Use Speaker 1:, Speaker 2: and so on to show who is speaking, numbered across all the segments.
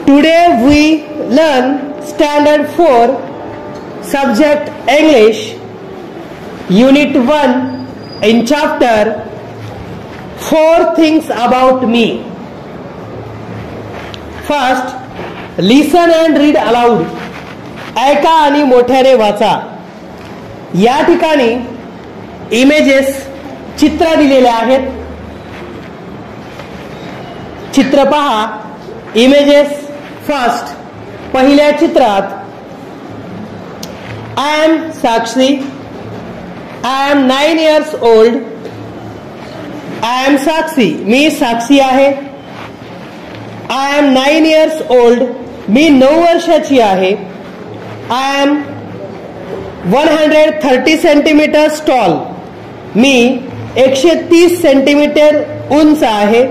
Speaker 1: Today we learn Standard 4, Subject English, Unit 1 in chapter 4 Things About Me. First, listen and read aloud. ऐका आणि मोठ्याने वाचा. या ठिकाणी इमेजेस चित्र दिलेले आहेत. चित्र पहा. इमेजेस. फर्स्ट, पहिल्या चित्रात I am Sakshi. I am 9 years old. I am Sakshi. मी साक्षी आहे. I am 9 years old. मी 9 वर्षाची आहे. I am 130 centimetres tall. मी 130 सेंटीमीटर उंच आहे.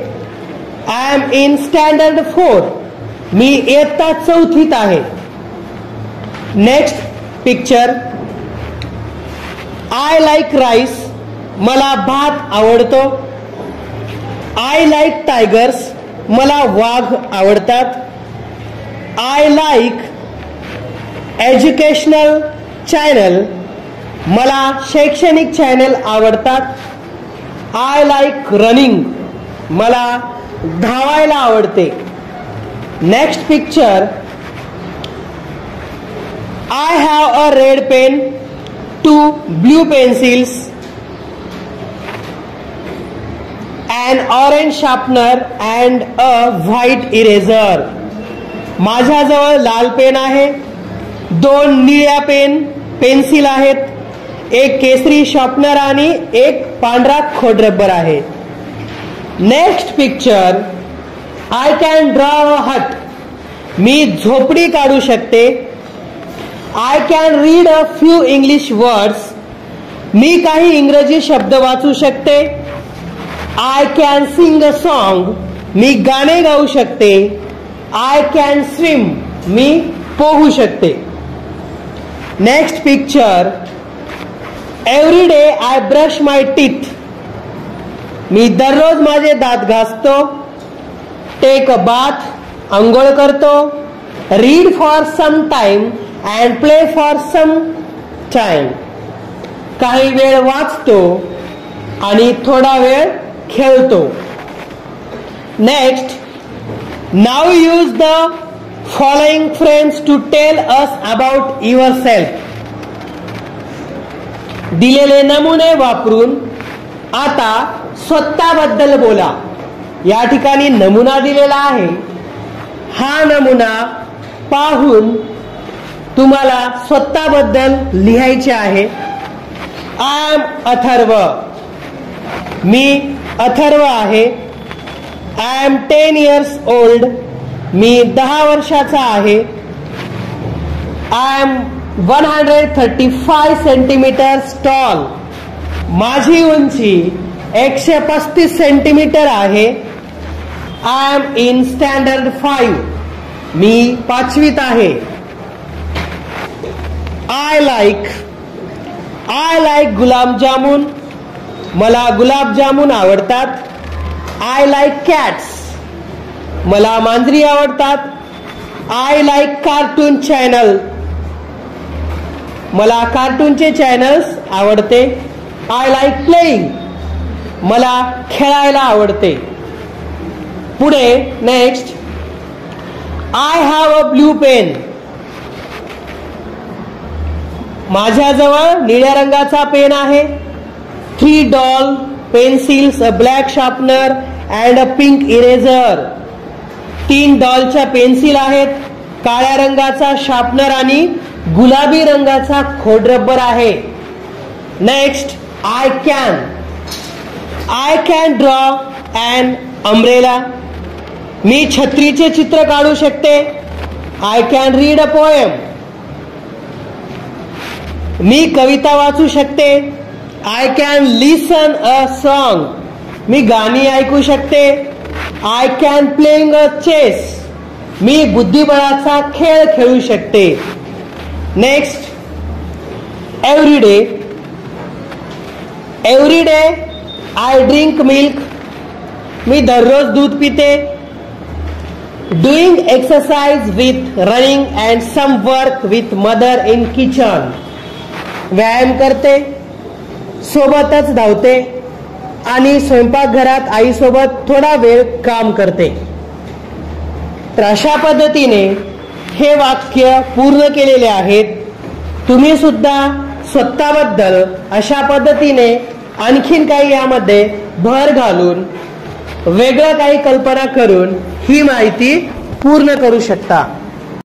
Speaker 1: I am in standard 4. मी इयत्ता 4थीत आहे. Next picture. I like rice. मला भात आवडतो. I like tigers. मला वाघ आवडतात. I like educational channel. मला शैक्षणिक चॅनल आवडतात. I like running. मला धावायला आवडते. Next picture. I have a red pen, 2 blue pencils, an orange sharpener and a white eraser. माझ्याजवळ लाल पेन आहे. 2 निळ्या पेन्सिल आहेत. 1 केसरी शॉर्पनर आणि 1 पांढरा खोडरबर आहे. Next picture. I can draw a hut. मी झोपडी काढू शकते. I can read a few English words. मी काही इंग्रजी शब्द वाचू शकते. I can sing a song. मी गाणे गाऊ शकते. I can swim. मी पोहू शकते. Next picture. Every day I brush my teeth. मी दररोज माझे दात घासतो. Take a bath. अंघोळ करतो. Read for some time and play for some time. काही वेळ वाचतो आणि थोडा वेळ खेळतो. Next. Now use the following frames to tell us about yourself. दिलेले नमुने वापरून आता स्वतःबद्दल बोला. या ठिकाणी नमुना दिलेला आहे. हा नमुना पाहून तुम्हाला स्वतःबद्दल लिहायचे आहे. I am Atharva. मी अथर्व आहे. I am 10 years old. मी 10 वर्षाचा आहे. आय एम 135 सेंटीमीटर्स टॉल. माझी उंची 135 सेंटीमीटर आहे. I am in standard 5. मी 5वीत आहे. I like gulab jamun. मला गुलाबजामुन आवडतात. I like cats. मला मांजरी आवडतात. I like cartoon channel. मला कार्टूनचे चॅनल्स आवडते. I like playing. मला खेळायला आवडते. पुढे next. I have a blue pen. माझ्याजवळ निळ्या रंगाचा पेन आहे. 3 doll pencils, a black sharpener and a pink eraser. 3 डॉलच्या पेन्सिल आहेत. काळ्या रंगाचा शार्पनर आणि गुलाबी रंगाचा खोडरबर आहे. Next. I can draw an umbrella. मी छत्रीचे चित्र काढू शकते. I can read a poem. मी कविता वाचू शकते. I can listen a song. मी गाणी ऐकू शकते. I can playing a chess. मी बुद्धिबळाचा खेळ खेळू शकते. Next. Every day I drink milk. मी दररोज दूध पिते. Doing exercise with running and some work with mother in kitchen. व्यायाम करते, सोबतच धावते आणि स्वयंपाकघरात आईसोबत थोडा वेळ काम करते. तर अशा पद्धतीने हे वाक्य पूर्ण केलेले आहेत. तुम्ही सुद्धा स्वतःबद्दल अशा पद्धतीने आणखीन काही यामध्ये भर घालून वेगळं काही कल्पना करून ही माहिती पूर्ण करू शकता.